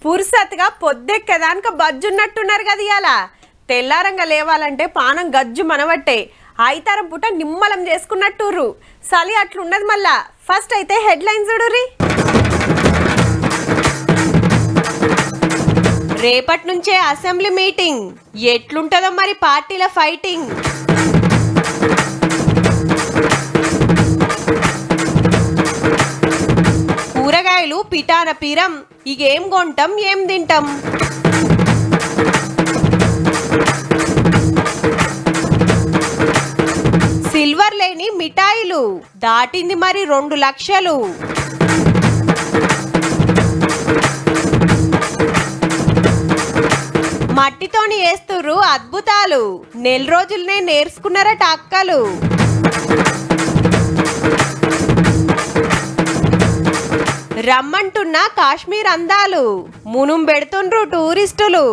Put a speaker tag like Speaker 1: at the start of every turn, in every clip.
Speaker 1: పురుసత్తుగా పొద్దెక్కేదానిక బజ్జున్నట్టున్నారు కదా ఇయాల. తెల్లారంగా లేవాలంటే పానం గజ్జు మనవట్టే. ఐతారం పూట నిమ్మలం చేసుకున్నట్టుర్రు. సలి అట్లున్నది మళ్ళా. ఫస్ట్ అయితే హెడ్లైన్స్ చూడుర్రి. రేపటి నుంచే అసెంబ్లీ మీటింగ్. ఎట్లుంటదో మరి పార్టీల ఫైటింగ్. కూరగాయలు పిటాన పీరం. ఇగేం కొంటాం ఏం తింటాం. సిల్వర్ లేని మిఠాయిలు దాటింది మరి 2 లక్షలు. మట్టితోని వేస్తుర్రు అద్భుతాలు. నెల రోజులనే నేర్చుకున్నారట అక్కలు. రమ్మంటున్న కాశ్మీర్ అందాలు. మునుం పెడుతుండ్రు టూరిస్టులు.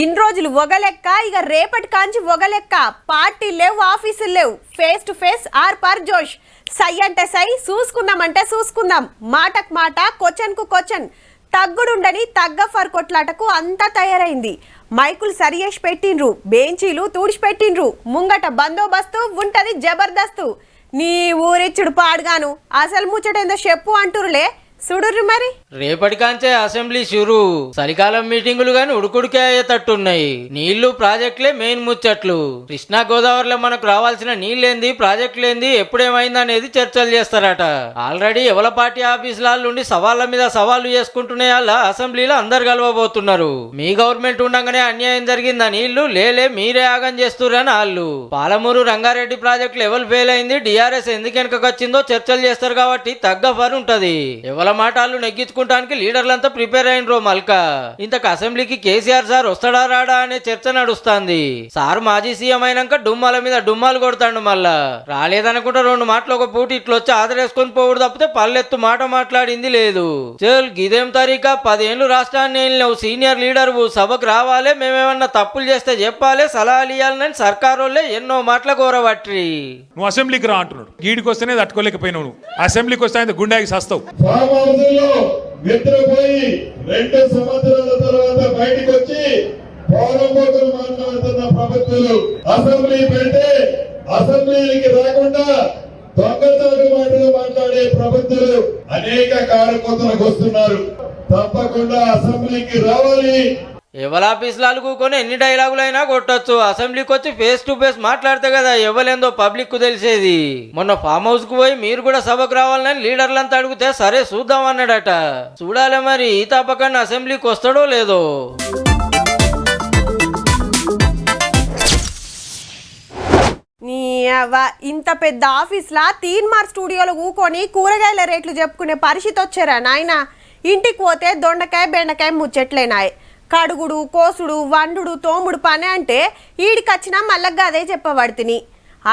Speaker 1: ఇన్ని రోజులు ఒగలెక్క, ఇక రేపటి కాంచి ఒగలెక్క. పార్టీ లేవు, ఆఫీసులు లేవు. ఫేస్ టు ఫేస్ ఆర్ పర్ జోష్. సై అంటే సై, చూసుకుందామంటే చూసుకుందాం. మాటకు మాట, క్వశ్చన్ కు క్వశ్చన్. తగ్గుడుండని తగ్గ ఫర్ కొట్లాటకు అంతా తయారైంది. మైకులు సరియేసి పెట్టిండ్రు, బెంచీలు తుడిచిపెట్టిండ్రు. ముంగట బందోబస్తు ఉంటది జబర్దస్తు. నీ ఊరిచ్చుడు పాడుగాను. అసలు ముచ్చటేందో చెప్పు అంటురులే. చూడుర్రి మరి.
Speaker 2: రేపటి కాంచే అసెంబ్లీ షురు. చలికాలం మీటింగులు గాని ఉడుకుడికే అయ్యేటట్టున్నాయి. నీళ్లు ప్రాజెక్టులే మెయిన్ ముచ్చట్లు. కృష్ణా గోదావరిలో మనకు రావాల్సిన నీళ్ళేంది, ప్రాజెక్టులేంది, ఎప్పుడేమైంది అనేది చర్చలు చేస్తారట. ఆల్రెడీ ఎవల పార్టీ ఆఫీసుల నుండి సవాళ్ల మీద సవాళ్లు చేసుకుంటునే వాళ్ళ అసెంబ్లీలో అందరు కలవబోతున్నారు. మీ గవర్నమెంట్ ఉండగానే అన్యాయం జరిగిందని నీళ్లు లేలే మీరే ఆగం చేస్తుర్రని వాళ్ళు. పాలమూరు రంగారెడ్డి ప్రాజెక్టులు ఎవరు ఫెయిల్ అయింది, డిఆర్ఎస్ ఎందుకు వెనకకొచ్చిందో చర్చలు చేస్తారు కాబట్టి తగ్గ ఫర్ ఉంటది. ఎవల మాటలు నెగ్గించుకుంటానికి లీడర్లంతా ప్రిపేర్ అయినరో మల్కా. ఇంతకు అసెంబ్లీకి కేసీఆర్ సార్ వస్తాడా రాడా అనే చర్చ నడుస్తుంది. సార్ మాజీ సీఎం అయినాక డుమ్మాల మీద డుమ్మాలు కొడతాడు. మళ్ళా రాలేదనుకుంటా 2 మాటలు ఒక పూట ఇట్లొచ్చి ఆదరేసుకొని పోవుడు తప్పితే పల్లెత్తు మాట మాట్లాడింది లేదు. చల్ గిదేం తరీకా, 10 ఏళ్ళు రాష్ట్రాన్ని నువ్వు సీనియర్ లీడర్, సభకు రావాలే, మేమేమన్నా తప్పులు చేస్తే చెప్పాలి, సలహాలు ఇవ్వాలని సర్కారు వాళ్ళే ఎన్నో మాటలు కోరబట్టి.
Speaker 3: నువ్వు అసెంబ్లీకి రా అంటున్నాడు. గీడికి వస్తేనే తట్టుకోలేకపోయినావు. నువ్వు అసెంబ్లీకి వస్తే గుండెకి సస్తావు.
Speaker 4: నిద్రపోయి 2 సంవత్సరాల తర్వాత బయటకు వచ్చి పోరంపోకలు మాట్లాడుతున్న ప్రభుత్వాలు, అసెంబ్లీ పెడితే అసెంబ్లీకి రాకుండా దొంగచాటు మాటలు మాట్లాడే ప్రభుత్వాలు అనేక కార్యకర్తలకు వస్తున్నారు. తప్పకుండా అసెంబ్లీకి రావాలి.
Speaker 2: ఎవల ఆఫీసులు కూకొని ఎన్ని డైలాగులైనా కొట్టొచ్చు. అసెంబ్లీకి వచ్చి ఫేస్ టు ఫేస్ మాట్లాడితే కదా ఎవలేందో పబ్లిక్ కు తెలిసేది. మొన్న ఫామ్ హౌస్ కు పోయి మీరు కూడా సభకు రావాలని లీడర్లంతా అడిగితే సరే చూద్దాం అన్నాడట. చూడాలి మరి ఈ తప్పకుండా అసెంబ్లీకి వస్తాడో లేదో.
Speaker 1: ఇంత పెద్ద ఆఫీస్లా తీన్మార్ స్టూడియోలో కూకొని కూరగాయల రేట్లు చెప్పుకునే పరిస్థితి వచ్చారా నాయన. ఇంటికి పోతే దొండకాయ బెండకాయ ముచ్చట్లేనాయి. కడుగుడు, కోసుడు, వండుడు, తోముడు పని అంటే ఈడికొచ్చినా మళ్ళగా అదే చెప్పబడుతుంది.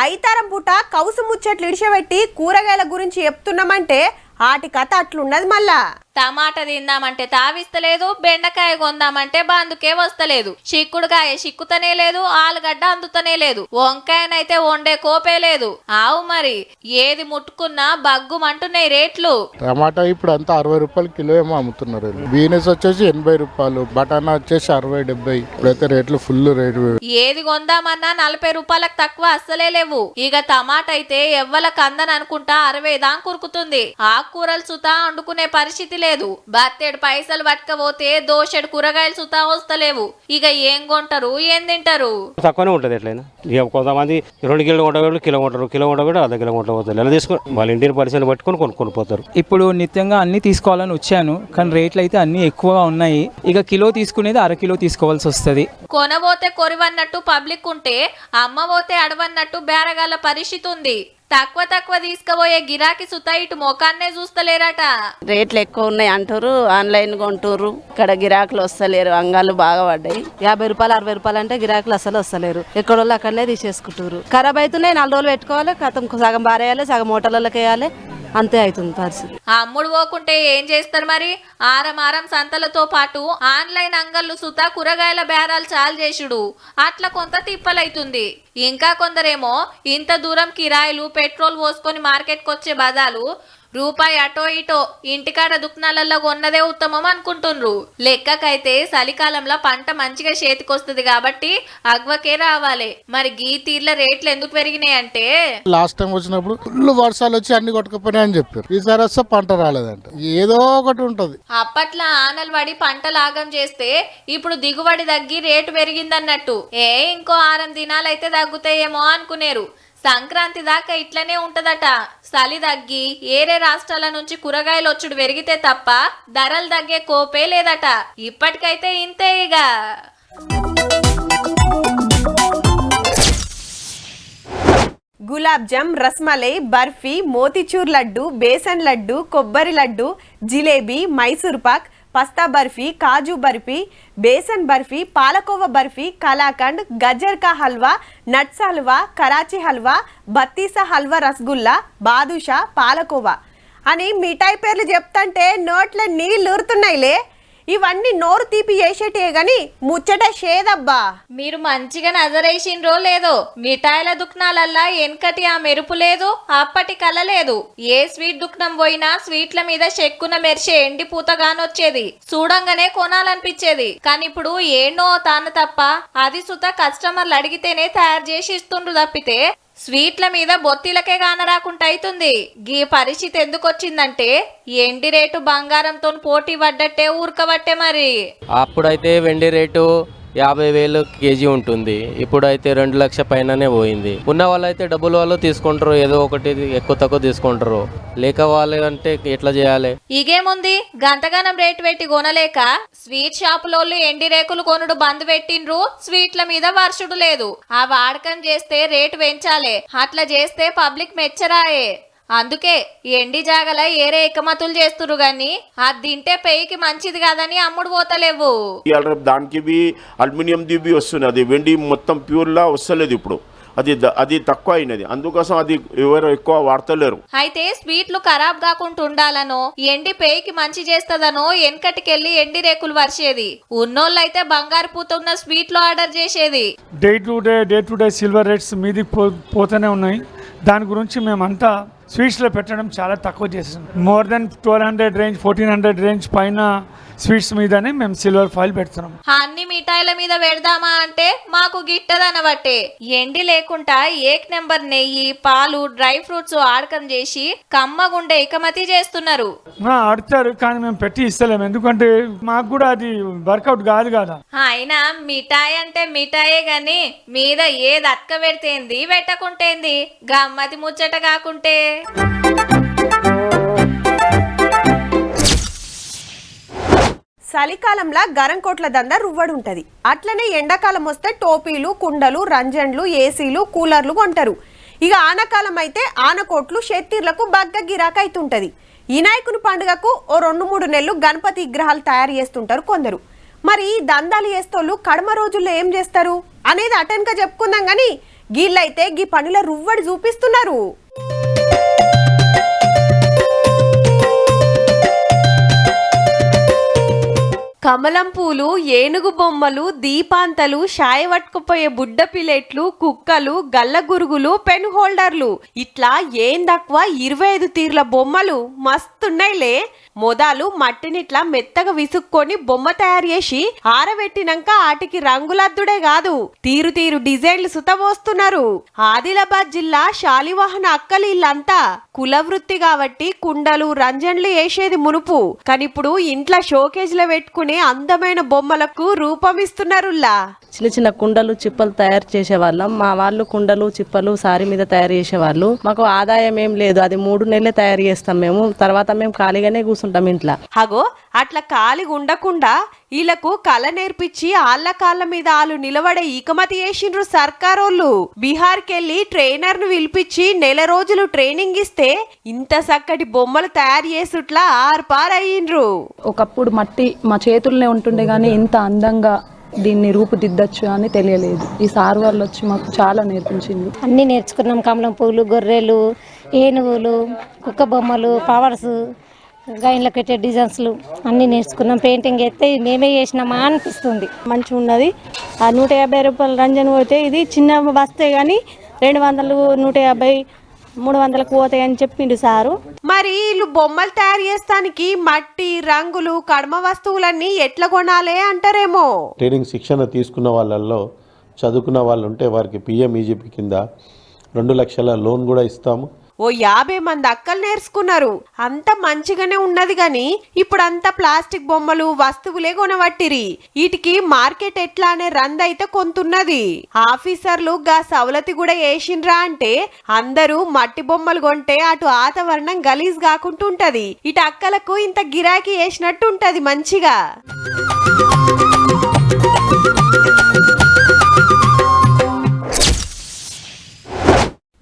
Speaker 1: ఐతారం పూట కౌసు ముచ్చట్లు ఇడిచబెట్టి కూరగాయల గురించి చెప్తున్నామంటే ఆటి కథ అట్లున్నది. మళ్ళా
Speaker 5: టమాటా తిందామంటే తావిస్తలేదు, బెండకాయ కొందామంటే బందుకే వస్తలేదు, చిక్కుడుకాయ చిక్కుతనే లేదు, ఆలుగడ్డ అందుతనే లేదు, వంకాయనైతే వండే కోపే లేదు. ఆవు మరి ఏది ముట్టుకున్నా బగ్గుమంటున్నాయి రేట్లు.
Speaker 6: టమాటా ఇప్పుడు అంతా 60 రూపాయలు కిలో ఏమో అమ్ముతున్నారు. బీనెస్ వచ్చేసి 80 రూపాయలు, బటానా వచ్చేసి 60-70. ఇప్పుడైతే రేట్లు ఫుల్ రేటు.
Speaker 5: ఏది కొందామన్నా 40 రూపాయలకు తక్కువ అస్సలే లేవు. ఇక టమాటా అయితే ఎవ్వలకు అందని అనుకుంటా 60 దాకా కురుకుతుంది. ఆకుకూరలు సుతా వండుకునే పరిస్థితి లేదు. బత్తెడు పైసలు పట్టుకపోతే దోషెడు కూరగాయలు సుతా వస్తలేవు. ఇక ఏం కొంటారు, ఏం తింటారు?
Speaker 7: తక్కువనే ఉంటుంది. ఎట్లయినా ఇక కొంతమంది 2 కిలో కొంటారు, కిలో కొంటారు, కిలో కొంట కూడా అర్ధ కిలో కొంట పోతారు. ఎలా తీసుకొని వాళ్ళ ఇంటిని పరిస్థితిని పట్టుకొని కొనుక్కొని పోతారు.
Speaker 8: ఇప్పుడు నిత్యంగా అన్ని తీసుకోవాలని వచ్చాను, కానీ రేట్లు అయితే అన్ని ఎక్కువగా ఉన్నాయి. ఇక కిలో తీసుకునేది 1/2 కిలో తీసుకోవాల్సి వస్తుంది.
Speaker 5: కొనబోతే కొరివన్నట్టు పబ్లిక్ ఉంటే అమ్మబోతే అడవన్నట్టు బేరగాల పరిస్థితి ఉంది. తక్కువ తీసుకుపోయే గిరాకీ సుతా ఇటు మొఖాన్నే చూస్తలేరట.
Speaker 9: రేట్లు ఎక్కువ ఉన్నాయి అంటారు, ఆన్లైన్ కొంటారు. ఇక్కడ గిరాకులు వస్తలేరు, అంగాలు బాగా పడ్డాయి. 50 రూపాయలు 60 రూపాయలు అంటే గిరాకులు అసలు వస్తలేరు. ఎక్కడ వాళ్ళు అక్కడనే తీసేసుకుంటారు. ఖరాబ్ అవుతున్నాయి. 4 రోజులు పెట్టుకోవాలి, కథం సగం బారేయాలి, సగం హోటళ్ళకి వేయాలి. అంతే అవుతుంది పరిస్థితి.
Speaker 5: అమ్ముడు పోకుంటే ఏం చేస్తారు మరి? ఆరం సంతలతో పాటు ఆన్లైన్ అంగళ్ళు సుతా కూరగాయల బేరాలు చాలు చేసుడు. అట్లా కొంత తిప్పలైతుంది. ఇంకా కొందరేమో ఇంత దూరం కిరాయిలు పెట్రోల్ పోసుకొని మార్కెట్కి వచ్చే బదాలు రూపాయి అటో ఇటో ఇంటికాడ దుకాణాలలో కొన్నదే ఉత్తమం అనుకుంటుండ్రు. లెక్కకైతే చలికాలంలో పంట మంచిగా చేతికొస్తుంది కాబట్టి అగ్వకే రావాలి. మరి గీ తీర్ల రేట్లు ఎందుకు పెరిగినాయి అంటే
Speaker 6: లాస్ట్ టైం వచ్చినప్పుడు ఫుల్ వర్షాలు వచ్చి అన్ని కొట్టుకుపోయినాయని చెప్పారు. ఈసారి వస్తే పంట రాలేదంట. ఏదో ఒకటి ఉంటది.
Speaker 5: అప్పట్లో ఆనలు పడి పంట లాగం చేస్తే ఇప్పుడు దిగుబడి తగ్గి రేటు పెరిగిందన్నట్టు. ఇంకో 6 దినాలైతే తగ్గుతాయేమో అనుకునేరు. సంక్రాంతి దాకా ఇట్లనే ఉంటదట. చలి తగ్గి ఏరే రాష్ట్రాల నుంచి కూరగాయలు వచ్చుడు పెరిగితే తప్ప ధరలు తగ్గే కోపే లేదట. ఇప్పటికైతే ఇంతే ఇక.
Speaker 1: గులాబ్ జామ్, రస్మలై, బర్ఫీ, మోతిచూర్ లడ్డు, బేసన్ లడ్డు, కొబ్బరి లడ్డు, జిలేబీ, మైసూర్ పాక్, పస్తా బర్ఫీ, కాజు బర్ఫీ, బేసన్ బర్ఫీ, పాలకోవా బర్ఫీ, కలాకండ్, గజర్ కా హల్వా, నట్స్ హల్వా, కరాచీ హల్వా, బత్తీసా హల్వా, రసగుల్లా, బాదుషా, పాలకోవా అని మిఠాయి పేర్లు చెప్తంటే నోట్ల నీళ్ళు ఊరుతున్నాయిలే. ఇవన్నీ నోరు తీపి చేసేటే గాని ముచ్చట షేదబ్బా.
Speaker 5: మీరు మంచిగా నజరేసిండ్రో లేదో, మిఠాయిల దుకాణాలల్లా వెనకటి ఆ మెరుపు లేదు, అప్పటి కల లేదు. ఏ స్వీట్ దుకాణం పోయినా స్వీట్ల మీద చెక్కున మెరిసే ఎండి పూతగానొచ్చేది. చూడంగానే కొనాలనిపించేది. కానీ ఇప్పుడు ఏనో తాను తప్ప అది సుత కస్టమర్లు అడిగితేనే తయారు చేసి ఇస్తుండ్రు తప్పితే స్వీట్ల మీద బొత్తిలకే కానరాకుండా అవుతుంది. గీ పరిస్థితి ఎందుకు వచ్చిందంటే ఎండి రేటు బంగారంతో పోటీ పడ్డట్టే ఊరకబట్టే. మరి
Speaker 10: అప్పుడైతే వెండి రేటు 50,000 కేజీ ఉంటుంది. ఇప్పుడైతే 2 లక్షల పైననే పోయింది. ఉన్న వాళ్ళైతే డబ్బులు వాళ్ళు తీసుకుంటారు, ఏదో ఒకటి ఎక్కువ తక్కువ తీసుకుంటారు. లేక వాళ్ళు అంటే ఎట్లా చేయాలి?
Speaker 5: ఇగేముంది, గంతగానం రేటు పెట్టి కొనలేక స్వీట్ షాపులోళ్ళు ఎండి రేకులు కొనుడు బంద్ పెట్టిండ్రు. స్వీట్ల మీద వర్షుడు లేదు. ఆ వాడకం చేస్తే రేటు పెంచాలే. అట్లా చేస్తే పబ్లిక్ మెచ్చరాయే. అందుకే ఎండి జాగల ఏరే ఎకమతులు చేస్తురు గాని అది తింటే పేయికి మంచిది కాదని అమ్ముడు పోతలేవు.
Speaker 11: దానికి అల్యూమినియం దిబ్బి వస్తుంది. అది వెండి మొత్తం ప్యూర్లా వస్తలేదు. ఇప్పుడు అది తక్కువ అయినది. అందుకోసం అది ఎవరు ఎక్కువ వాడతలేరు.
Speaker 5: అయితే స్వీట్లు ఖరాబ్ కాకుండా ఉండాలనో ఎండి పేయికి మంచి చేస్తదనో వెనకటికెళ్ళి ఎండి రేకులు వర్షేది. ఉన్నోళ్ళైతే బంగారు పూత ఉన్న స్వీట్లు ఆర్డర్ చేసేది.
Speaker 12: Day to day silver rates మీదికి పోతూనే ఉన్నాయి. దాని గురించి మేమంతా స్వీట్స్లో పెట్టడం చాలా తక్కువ చేసాం. మోర్ దెన్ 1200 రేంజ్, 1400 రేంజ్ పైన స్వీట్స్ మీదనే మేము సిల్వర్ ఫాయిల్ పెడుతున్నాం.
Speaker 5: అన్ని మిఠాయిల మీద పెడదామా అంటే మాకు గిట్టదనబట్టే. ఎండి లేకుండా 1 నెంబర్ నెయ్యి, పాలు, డ్రై ఫ్రూట్స్ ఆడకం చేసి కమ్మగుండే ఎకమతి చేస్తున్నారు.
Speaker 12: ఆడతారు కానీ మేము పెట్టి ఇస్తలేము. ఎందుకంటే మాకు కూడా అది వర్కౌట్ కాదు కదా.
Speaker 5: అయినా మిఠాయి అంటే మిఠాయే గాని మీద ఏది అతక పెడితేంది, పెట్టకుంటేంది, గమ్మతి ముచ్చట కాకుంటే.
Speaker 1: చలికాలంలో గరం కోట్ల దంద రువ్వడుంటది. అట్లనే ఎండాకాలం వస్తే టోపీలు, కుండలు, రంజన్లు, ఏసీలు, కూలర్లు కొంటారు. ఇక ఆనకాలం అయితే ఆనకోట్లు, షెత్తీర్లకు బగ్గ గిరాక అవుతుంటది. వినాయకుని పండుగకు ఓ 2-3 నెలలు గణపతి విగ్రహాలు తయారు చేస్తుంటారు కొందరు. మరి ఈ దందాలు చేస్తోళ్ళు కడమ రోజుల్లో ఏం చేస్తారు అనేది అటెన్గా చెప్పుకుందాం గాని గీళ్ళైతే గీ పనుల రువ్వడి చూపిస్తున్నారు. కమలం పూలు, ఏనుగు బొమ్మలు, దీపాంతలు, షాయ పట్టుకుపోయే బుడ్డ పిలెట్లు, కుక్కలు, గల్లగురుగులు, పెన్ హోల్డర్లు, ఇట్లా ఏం తక్కువ 25 తీర్ల బొమ్మలు మస్తున్నాయిలే. మొదలు మట్టినిట్లా మెత్తగా విసుక్కొని బొమ్మ తయారు చేసి ఆరబెట్టినాక ఆటికి రంగులద్దుడే కాదు తీరు తీరు డిజైన్లు సుతబోస్తున్నారు. ఆదిలాబాద్ జిల్లా శాలివాహన అక్కలు ఇల్లంతా కులవృత్తి కాబట్టి కుండలు, రంజన్లు వేసేది మునుపు. కానిప్పుడు ఇంట్లో షోకేజ్లో పెట్టుకునే అందమైన బొమ్మలకు రూపమిస్తున్నారులా.
Speaker 9: చిన్న చిన్న కుండలు, చిప్పలు తయారు చేసేవాళ్ళం. మా వాళ్ళు కుండలు, చిప్పలు సారీ మీద తయారు చేసేవాళ్ళు. మాకు ఆదాయం ఏం లేదు. అది 3 నెలలే తయారు చేస్తాం మేము. తర్వాత మేము ఖాళీగానే కూర్చుంటాం ఇంట్లో.
Speaker 1: అగో అట్లా ఖాళీగా ఉండకుండా వీళ్ళకు కళ నేర్పించి ఆళ్ళ కాళ్ళ మీద వాళ్ళు నిలబడే ఇకమతి చేసిండ్రు సర్కారోళ్ళు. బీహార్కి వెళ్ళి ట్రైనర్ ను పిలిపించి 1 నెల రోజులు ట్రైనింగ్ ఇస్తే ఇంత చక్కటి బొమ్మలు తయారు చేసుట్లా ఆర్పారయ్యిండ్రు.
Speaker 13: ఒకప్పుడు మట్టి మా చేతుల్లోనే ఉంటుండే గానీ ఇంత అందంగా దీన్ని రూపుదిద్దచ్చు అని తెలియలేదు. ఈ సార్ వాళ్ళు వచ్చి మాకు చాలా నేర్పించింది.
Speaker 14: అన్నీ నేర్చుకున్నాం. కమలం పూలు, గొర్రెలు, ఏనుగులు, కుక్క బొమ్మలు, పవర్స్, గైన్లో పెట్టే డిజైన్స్లు అన్నీ నేర్చుకున్నాం. పెయింటింగ్ అయితే మేమే చేసినామా అనిపిస్తుంది.
Speaker 15: మంచిగా ఉన్నది. ఆ 150 రూపాయలు రంజన్ పోతే ఇది చిన్న వస్తే కానీ 200, 150
Speaker 14: 300కు పోతాయని చెప్పిండు సారు.
Speaker 1: మరి వీళ్ళు బొమ్మలు తయారు చేస్తానికి మట్టి, రంగులు, కడమ వస్తువులన్నీ ఎట్లా కొనాలే అంటారేమో.
Speaker 15: ట్రైనింగ్ శిక్షణ తీసుకున్న వాళ్ళల్లో చదువుకున్న వాళ్ళు ఉంటే వారికి PMEGP కింద 2 లక్షల లోన్ కూడా ఇస్తాము.
Speaker 1: ఓ 50 మంది అక్కలు నేర్చుకున్నారు. అంత మంచిగానే ఉన్నది గాని ఇప్పుడంతా ప్లాస్టిక్ బొమ్మలు, వస్తువులే కొనవట్టిరి. వీటికి మార్కెట్ ఎట్లా అనే రందైతే కొంతున్నది. ఆఫీసర్లు గా సవలతి కూడా వేసిండ్రా అంటే అందరూ మట్టి బొమ్మలు కొంటే అటు వాతావరణం గలీజ్ కాకుంటుంటది, ఇటు అక్కలకు ఇంత గిరాకీ వేసినట్టు ఉంటది మంచిగా.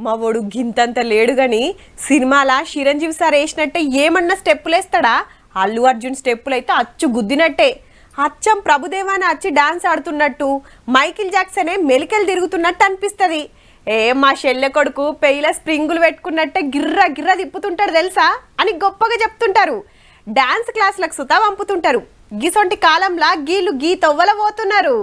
Speaker 1: మా వాడు గింతంత లేడు గాని సినిమాల చిరంజీవి సార్ వేసినట్టే ఏమన్నా స్టెప్పులు వేస్తాడా? అల్లు అర్జున్ స్టెప్పులు అయితే అచ్చు గుద్దినట్టే, అచ్చం ప్రభుదేవాని వచ్చి డాన్స్ ఆడుతున్నట్టు, మైకిల్ జాక్సనే మెలికలు తిరుగుతున్నట్టు అనిపిస్తుంది. మా షెల్లె కొడుకు పెయిల స్ప్రింగులు పెట్టుకున్నట్టే గిర్ర గిర్ర తిప్పుతుంటాడు తెలుసా అని గొప్పగా చెప్తుంటారు. డాన్స్ క్లాసులకు సుతా పంపుతుంటారు. గిసొంటి కాలంలా గీళ్ళు గీ తొవ్వల పోతున్నారు.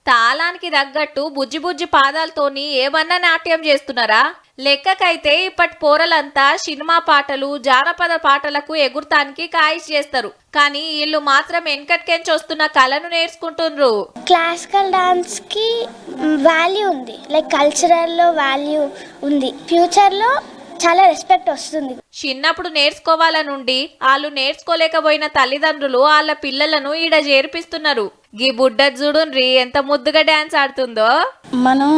Speaker 5: తాళానికి తగ్గట్టు బుజ్జి బుజ్జి పాదాలతోని ఏమన్నా నాట్యం చేస్తున్నారా? లెక్కకైతే ఇప్పటి పోరలంతా సినిమా పాటలు, జానపద పాటలకు ఎగుర్తానికి కాయిష్ చేస్తారు. కానీ వీళ్ళు మాత్రం వెనకటికెంచి వస్తున్న కళను నేర్చుకుంటున్నారు.
Speaker 14: క్లాసికల్ డాన్స్ కి వాల్యూ ఉంది, లైక్ కల్చరల్ లో వాల్యూ ఉంది. ఫ్యూచర్ లో చాలా రెస్పెక్ట్ వస్తుంది.
Speaker 5: చిన్నప్పుడు నేర్చుకోవాలనుండి వాళ్ళు నేర్చుకోలేకపోయిన తల్లిదండ్రులు వాళ్ళ పిల్లలను ఈడ చేర్పిస్తున్నారు. గీ బుడ్డ చూడుండ్రి ఎంత ముద్దుగా డాన్స్ ఆడుతుందో.
Speaker 13: మనం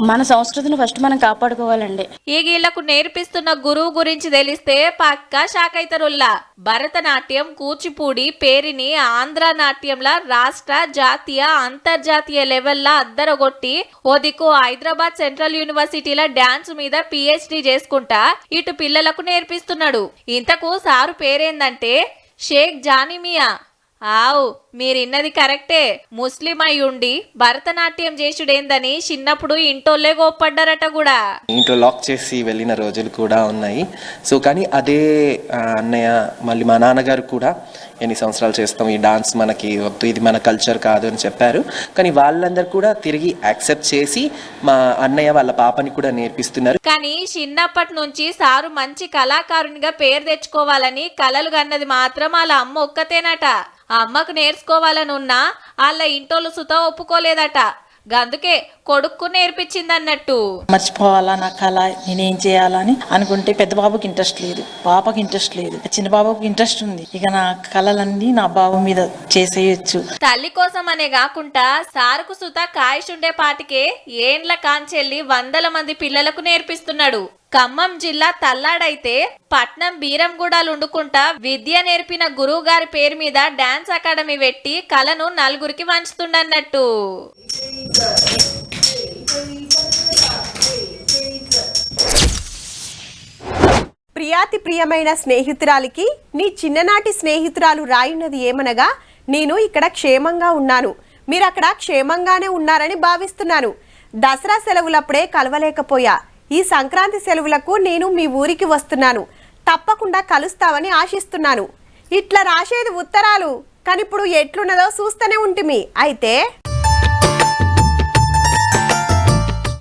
Speaker 13: మన సంస్కృతిని ఫస్ట్ మనం కాపాడుకోవాలండి.
Speaker 5: ఈ గీళ్లకు నేర్పిస్తున్న గురువు గురించి తెలిస్తే పక్కా షాక్ అయితరుల్లా. భరతనాట్యం, కూచిపూడి పేరుని ఆంధ్ర నాట్యంలా రాష్ట్ర, జాతీయ, అంతర్జాతీయ లెవెల్లా అద్దరగొట్టి ఓ దిక్కు హైదరాబాద్ సెంట్రల్ యూనివర్సిటీల డాన్స్ మీద PhD చేసుకుంటా ఇటు పిల్లలకు నేర్పిస్తున్నాడు. ఇంతకు సారు పేరేందంటే షేక్ జానిమియా. ఆవు మీరిన్నది కరెక్టే. ముస్లిం అయ్యుండి భరతనాట్యం చేసుడేందని చిన్నప్పుడు ఇంటోళ్ళే గోప్పడ్డారట కూడా.
Speaker 16: ఇంట్లో లాక్ చేసి వెళ్ళిన రోజులు కూడా ఉన్నాయి. సో కానీ అదే అన్నయ్య మళ్ళీ మా నాన్నగారు కూడా ఎన్ని సంవత్సరాలు చేస్తాం, ఈ డాన్స్ మనకి వద్దు, ఇది మన కల్చర్ కాదు అని చెప్పారు. కానీ వాళ్ళందరూ కూడా తిరిగి యాక్సెప్ట్ చేసి మా అన్నయ్య వాళ్ళ పాపని కూడా నేర్పిస్తున్నారు.
Speaker 5: కానీ చిన్నప్పటి నుంచి సారు మంచి కళాకారునిగా పేరు తెచ్చుకోవాలని కలలు కన్నది మాత్రం వాళ్ళ అమ్మ ఒక్కతేనట. ఆ అమ్మకు నేర్చుకోవాలని ఉన్నా వాళ్ళ ఇంటోళ్ళు సుత ఒప్పుకోలేదట. గందుకే కొడుక్కు నేర్పించిందన్నట్టు.
Speaker 13: మర్చిపోవాలా నా కళ, నేనేం చేయాలని అనుకుంటే పెద్ద బాబుకి ఇంట్రెస్ట్ లేదు, పాపకి ఇంట్రెస్ట్ లేదు, చిన్న బాబుకి ఇంట్రెస్ట్ ఉంది. ఇక నా కళలన్నీ నా బాబు మీద చేసేయచ్చు.
Speaker 5: తల్లి కోసం అనే కాకుండా సారుకు సుత కాయిష్ ఉండే పాటికే ఏండ్ల కాంచెల్లి 100 మంది పిల్లలకు నేర్పిస్తున్నాడు. ఖమ్మం జిల్లా తల్లాడైతే పట్నం బీరంగూడాలు ఉండుకుంటా విద్య నేర్పిన గురువు గారి పేరు మీద డాన్స్ అకాడమీ పెట్టి కళను నలుగురికి వంచుతుండన్నట్టు.
Speaker 1: ప్రియాతి ప్రియమైన స్నేహితురాలికి నీ చిన్ననాటి స్నేహితురాలు రాయినది ఏమనగా, నేను ఇక్కడ క్షేమంగా ఉన్నాను, మీరు అక్కడ క్షేమంగానే ఉన్నారని భావిస్తున్నాను. దసరా సెలవులప్పుడే కలవలేకపోయా, ఈ సంక్రాంతి సెలవులకు నేను మీ ఊరికి వస్తున్నాను, తప్పకుండా కలుస్తామని ఆశిస్తున్నాను. ఇట్లా రాసేది ఉత్తరాలు. కానీ ఇప్పుడు ఎట్లున్నదో చూస్తూనే ఉంటుంది. అయితే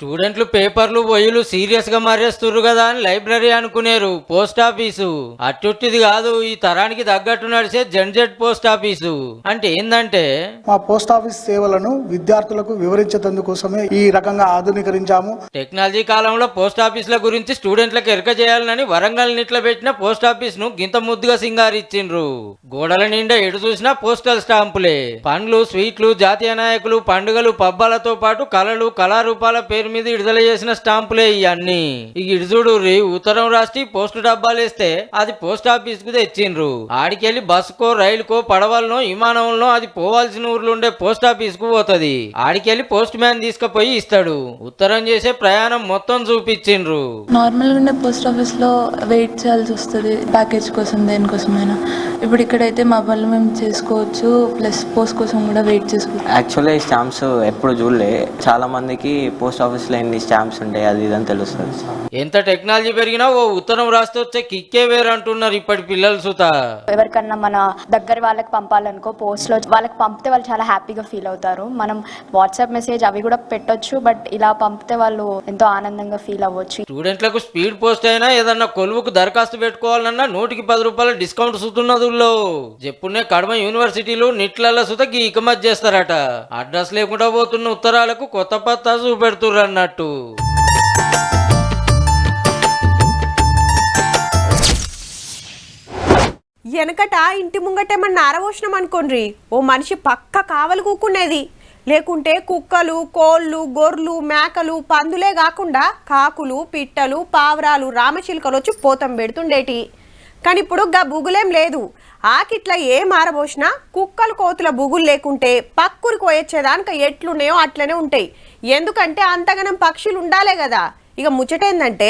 Speaker 2: స్టూడెంట్లు పేపర్లు, బొయ్యిలు సీరియస్ గా మారేస్తుర్రు కదా అని లైబ్రరీ అనుకునేరు. పోస్ట్ ఆఫీసు అట్టుట్టిది కాదు, ఈ తరానికి తగ్గట్టు నడిచే జెన్జెట్ పోస్ట్ ఆఫీసు. అంటే ఏందంటే
Speaker 17: మా పోస్ట్ ఆఫీస్ సేవలను విద్యార్థులకు వివరించేందుకోసమే ఈ రకంగా ఆధునీకరించాము.
Speaker 2: టెక్నాలజీ కాలంలో పోస్ట్ ఆఫీసుల గురించి స్టూడెంట్లకు ఎరక చేయాలని వరంగల్ నిట్ల పెట్టిన పోస్ట్ ఆఫీస్ ను గింత ముద్దుగా సింగారిచ్చిండ్రు. గోడల నిండా ఎటు చూసినా పోస్టల్ స్టాంపులే. పండ్లు, స్వీట్లు, జాతీయ నాయకులు, పండుగలు, పబ్బాలతో పాటు కళలు, కళారూపాల పేరు మీద విడుదల చేసిన స్టాంపులే ఇవన్నీ. ఇక ఇడుచుడు ఉత్తరం రాసి పోస్టు డబ్బాలు వేస్తే అది పోస్ట్ ఆఫీస్ కు తెచ్చిండ్రు. ఆడికెళ్ళి బస్సుకో, రైలుకో, పడవలనో, విమానంలో అది పోవాల్సిన ఊర్లో ఉండే పోస్ట్ ఆఫీస్ కు పోతది. ఆడికెళ్ళి పోస్ట్ మ్యాన్ తీసుకుపోయి ఇస్తాడు. ఉత్తరం చేసే ప్రయాణం మొత్తం చూపించిండ్రు.
Speaker 13: నార్మల్గా ఉండే పోస్ట్ ఆఫీస్ లో వెయిట్ చేయాల్సి వస్తుంది ప్యాకేజ్ కోసం, దేనికోసమైనా. ఇప్పుడు ఇక్కడైతే మా పనులు మేము చేసుకోవచ్చు, ప్లస్ పోస్ట్ కోసం కూడా వెయిట్ చేసుకోవచ్చు.
Speaker 18: యాక్చువల్లీ స్టాంప్స్ ఎప్పుడు చూడలే. చాలా మందికి పోస్ట్ ఆఫీస్ న్యూస్లో ఎన్ని స్టాంప్స్ ఉంటాయి అది ఇదని తెలుస్తుంది.
Speaker 2: ఎంత టెక్నాలజీ పెరిగినా ఓ ఉత్తరం రాస్తే వచ్చే కిక్కే వేరు అంటున్నారు ఇప్పటి పిల్లలు సుత.
Speaker 19: ఎవరికన్నా మన దగ్గర వాళ్ళకి పంపాలనుకో పోస్ట్లో వాళ్ళకి పంపితే వాళ్ళు చాలా హ్యాపీగా ఫీల్ అవుతారు. మనం వాట్సాప్ మెసేజ్ అవి కూడా పెట్టొచ్చు, బట్ ఇలా పంపితే వాళ్ళు ఎంతో ఆనందంగా ఫీల్ అవ్వచ్చు.
Speaker 2: స్టూడెంట్లకు స్పీడ్ పోస్ట్ అయినా ఏదన్నా కొలువుకు దరఖాస్తు పెట్టుకోవాలన్నా 100కి 10 రూపాయల డిస్కౌంట్ సుతున్నదుల్లో. చెప్పునే కడమ యూనివర్సిటీలు నిట్లల్ల సుత గీకమత్ చేస్తారట. అడ్రస్ లేకుండా పోతున్న ఉత్తరాలకు కొత్త పత్తా చూపెడుతుర్రు అన్నట్టు.
Speaker 1: వెనకట ఇంటి ముంగటేమన్నా ఆరవోషణం అనుకోండి, ఓ మనిషి పక్క కావలు కూకునేది. లేకుంటే కుక్కలు, కోళ్ళు, గొర్రెలు, మేకలు, పందులే కాకుండా కాకులు, పిట్టలు, పావురాలు, రామచిలుకలు వచ్చి పోతం పెడుతుండేటి. కానీ ఇప్పుడు గా బుగులేం లేదు. ఆకిట్లా ఏం ఆరబోసినా కుక్కలు, కోతుల బుగులు లేకుంటే పక్కురికి పోయొచ్చేదానికి ఎట్లున్నాయో అట్లనే ఉంటాయి. ఎందుకంటే అంతగనం పక్షులు ఉండాలే కదా. ఇక ముచ్చటేందంటే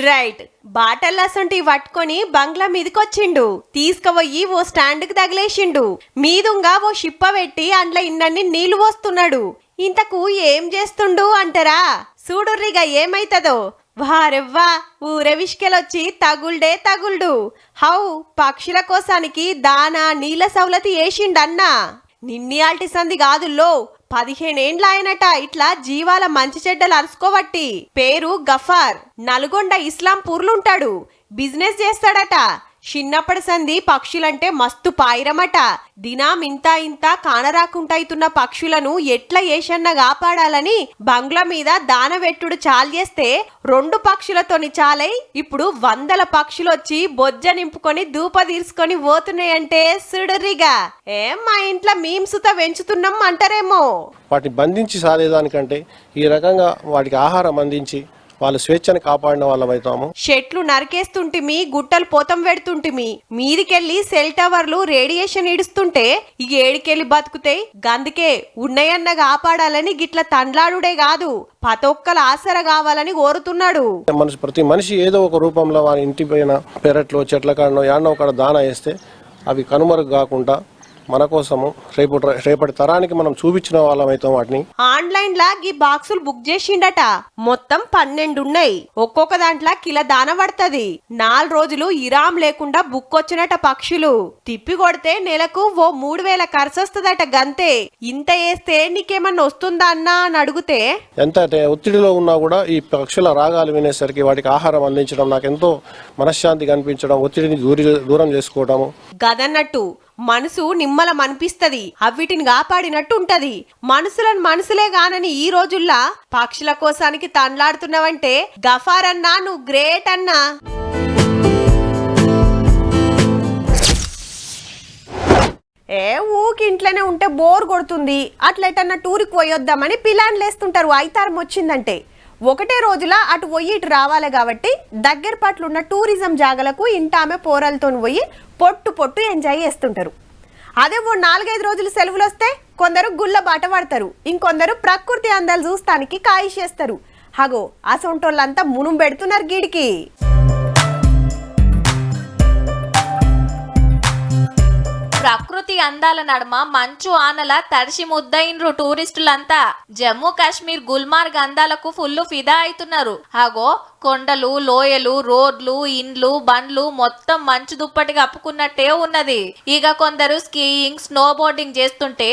Speaker 1: రైట్ బాటల్లసంటి పట్టుకొని బంగ్లా మీదకొచ్చిండు. తీసుకుపోయి ఓ స్టాండ్కి తగిలేసిండు. మీదుంగా ఓ షిప్ప పెట్టి అండ్ల ఇన్నన్ని నీళ్లు పోస్తున్నాడు. ఇంతకు ఏం చేస్తుండు అంటారా? చూడుర్రిగా ఏమైతుందో. వారెవ్వా ఊరే విష్కెలొచ్చి తగుల్డే తగుల్డు. హౌ పక్షుల కోసానికి దానా నీళ్ళ సౌలతి వేసిండన్నా. నిన్నియాల్టి సంది కాదుల్లో 15 ఏండ్ల ఆయనట ఇట్లా జీవాల మంచి చెడ్డలు అరుసుకోవట్టి. పేరు గఫార్. నల్గొండ ఇస్లాంపూర్లుంటాడు. బిజినెస్ చేస్తాడట. చిన్నప్పటి సంది పక్షులంటే మస్తు పాయిరమట. దినాం ఇంత ఇంత కానరాకుంటైతున్న పక్షులను ఎట్లా ఏషన్న కాపాడాలని బంగ్లా మీద దానవెట్టుడు చాలు చేస్తే 2 పక్షులతోని చాలై ఇప్పుడు 100 పక్షులొచ్చి బొజ్జ నింపుకొని దూప తీర్చుకొని పోతున్నాయంటే సుడురిగా. మా ఇంట్లో మేము సుత పెంచుతున్నాం అంటారేమో.
Speaker 20: వాటిని బంధించి సాధేదానికంటే ఈ రకంగా వాటికి ఆహారం అందించి వాళ్ళ స్వేచ్ఛను కాపాడిన వాళ్ళం అవుతాము.
Speaker 1: చెట్లు నరికేస్తుంటిమి, గుట్టలు పోతం పెడుతుంటిమి. మీదికెళ్ళి సెల్ టవర్లు రేడియేషన్ ఇడుస్తుంటే ఇక ఏడికెళ్ళి బతుకుతాయి. గందుకే ఉన్నయన్న కాపాడాలని గిట్ల తండ్లాడుడే కాదు, పతొక్కల ఆసర కావాలని కోరుతున్నాడు.
Speaker 20: ప్రతి మనిషి ఏదో ఒక రూపంలో వారి ఇంటి పైన పెరట్లో చెట్ల కాడనో యాడనో ఒక దానా వేస్తే అవి కనుమరుగు కాకుండా మన కోసము రేపటి తరానికి మనం చూపించిన వాళ్ళం అవుతాం. వాటిని
Speaker 1: ఆన్లైన్ లా ఈ బాక్సులు బుక్ చేసిండట. మొత్తం 12 ఉన్నాయి. ఒక్కొక్క దాంట్లో కిలో దాన పడుతుంది. 4 రోజులు ఇరాం లేకుండా బుక్ వచ్చినట పక్షులు. తిప్పి కొడితే నెలకు ఓ 3000 ఖర్చు వస్తుందట. గంతే. ఇంత వేస్తే నీకేమన్నా వస్తుందా అన్నా అని అడిగితే
Speaker 20: ఎంత ఒత్తిడిలో ఉన్నా కూడా ఈ పక్షుల రాగాలు వినేసరికి వాటికి ఆహారం అందించడం నాకు ఎంతో మనశ్శాంతి కనిపించడం, ఒత్తిడిని దూరం చేసుకోవడము.
Speaker 1: గదన్నట్టు మనసు నిమ్మలం అనిపిస్తది. అవిటిని కాపాడినట్టు ఉంటది. మనుషులను మనుషులే గానని ఈ రోజుల్లా పక్షుల కోసానికి తండ్లాడుతున్నావంటే గఫార్ అన్నా నువ్వు గ్రేట్ అన్నా. ఊకి ఇంట్లోనే ఉంటే బోర్ కొడుతుంది, అట్లెటన్నా టూర్కి పోయొద్దామని ప్లాన్లు వేస్తుంటారు. ఐతారం వచ్చిందంటే ఒకటే రోజుల అటు పోయి ఇటు రావాలి కాబట్టి దగ్గర పట్లున్న టూరిజం జాగలకు ఇంటామె పోరలతో పోయి పొట్టు ఎంజాయ్ చేస్తుంటారు. అదే ఓ 4-5 రోజులు సెలవులు వస్తే కొందరు గుళ్ళ బాట పడతారు, ఇంకొందరు ప్రకృతి అందాలు చూస్తానికి కాయిష్ చేస్తారు. హగో అసొంటోళ్ళంతా మునుం పెడుతున్నారు గీడికి.
Speaker 5: ప్రకృతి అందాల నడుమ మంచు ఆనల తడిసి ముద్దయిన్రు టూరిస్టులంతా. జమ్మూ కాశ్మీర్ గుల్మార్గ్ అందాలకు ఫుల్ ఫిదా అవుతున్నారు. అగో కొండలు, లోయలు, రోడ్లు, ఇండ్లు, బండ్లు మొత్తం మంచు దుప్పటి కప్పుకున్నట్టే ఉన్నది. ఇక కొందరు స్కీయింగ్, స్నో బోర్డింగ్ చేస్తుంటే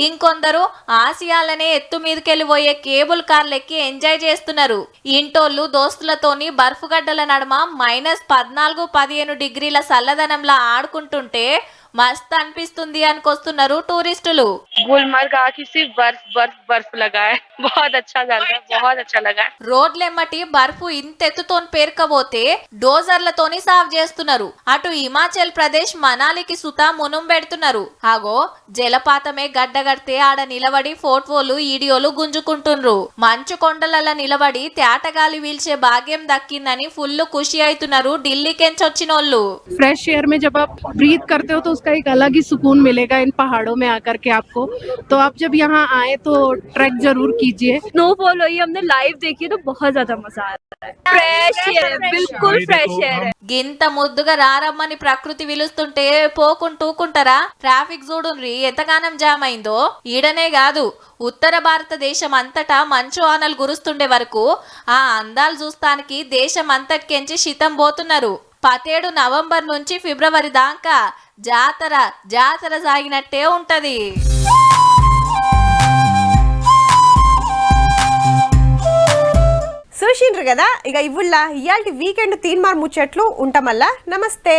Speaker 5: ఇంకొందరు ఆసియాలనే ఎత్తు మీదకెళ్ళి పోయే కేబుల్ కార్లు ఎక్కి ఎంజాయ్ చేస్తున్నారు. ఇంటోళ్ళు దోస్తులతోని బర్ఫ్ గడ్డల నడుమ -14-15 డిగ్రీల చల్లదనంలా ఆడుకుంటుంటే మస్త్ అనిపిస్తుంది అనుకొస్తున్నారు టూరిస్టులు.
Speaker 21: గుల్మార్గ్ ఆకి సిర్ఫ్ బర్ఫ్ లగా హై, बहुत अच्छा जगह, बहुत अच्छा लगा.
Speaker 5: రోడ్లెమ్మటి బర్ఫు ఇంతెత్తుతోని పేర్కపోతే డోజర్లతోని సాఫ్ చేస్తున్నారు. అటు హిమాచల్ ప్రదేశ్ మనాలికి సుతా మునుం పెడుతున్నారు. ఆగో జలపాతమే గడ్డగడితే ఆడ నిలబడి ఫోటోలు వీడియోలు గుంజుకుంటుండ్రు. మంచు కొండలలో నిలబడి తేటగాలి వీల్చే భాగ్యం దక్కిందని ఫుల్ ఖుషి అవుతున్నారు ఢిల్లీకెంచొచ్చినోళ్ళు.
Speaker 22: फ्रेश एयर में जब आप ब्रीथ करते हो तो उसका एक अलग ही सुकून मिलेगा इन पहाड़ों में आकर के आपको. तो आप जब यहाँ आए तो ट्रैक जरूर कीजिए.
Speaker 21: स्नोफॉल हुई हमने लाइव देखी तो बहुत ज्यादा मजा आ रहा है.
Speaker 5: గింత ముద్దుగా రారమ్మని ప్రకృతి పిలుస్తుంటే పోకుంటూకుంటారా? ట్రాఫిక్ చూడుండ్రి ఎంతగానం జామ్ అయిందో. ఈడనే కాదు ఉత్తర భారతదేశం అంతటా మంచు ఆనలు గురుస్తుండే వరకు ఆ అందాలు చూస్తానికి దేశం అంతటికెంచి శితం పోతున్నారు. 17 నవంబర్ నుంచి ఫిబ్రవరి దాకా జాతర జాతర సాగినట్టే ఉంటది.
Speaker 1: చూసిండ్రు కదా, ఇక ఇవ్వుల్లా ఇయాల్టి వీకెండ్ తీన్మార్ ముచ్చట్లు ఉంటామల్లా. నమస్తే.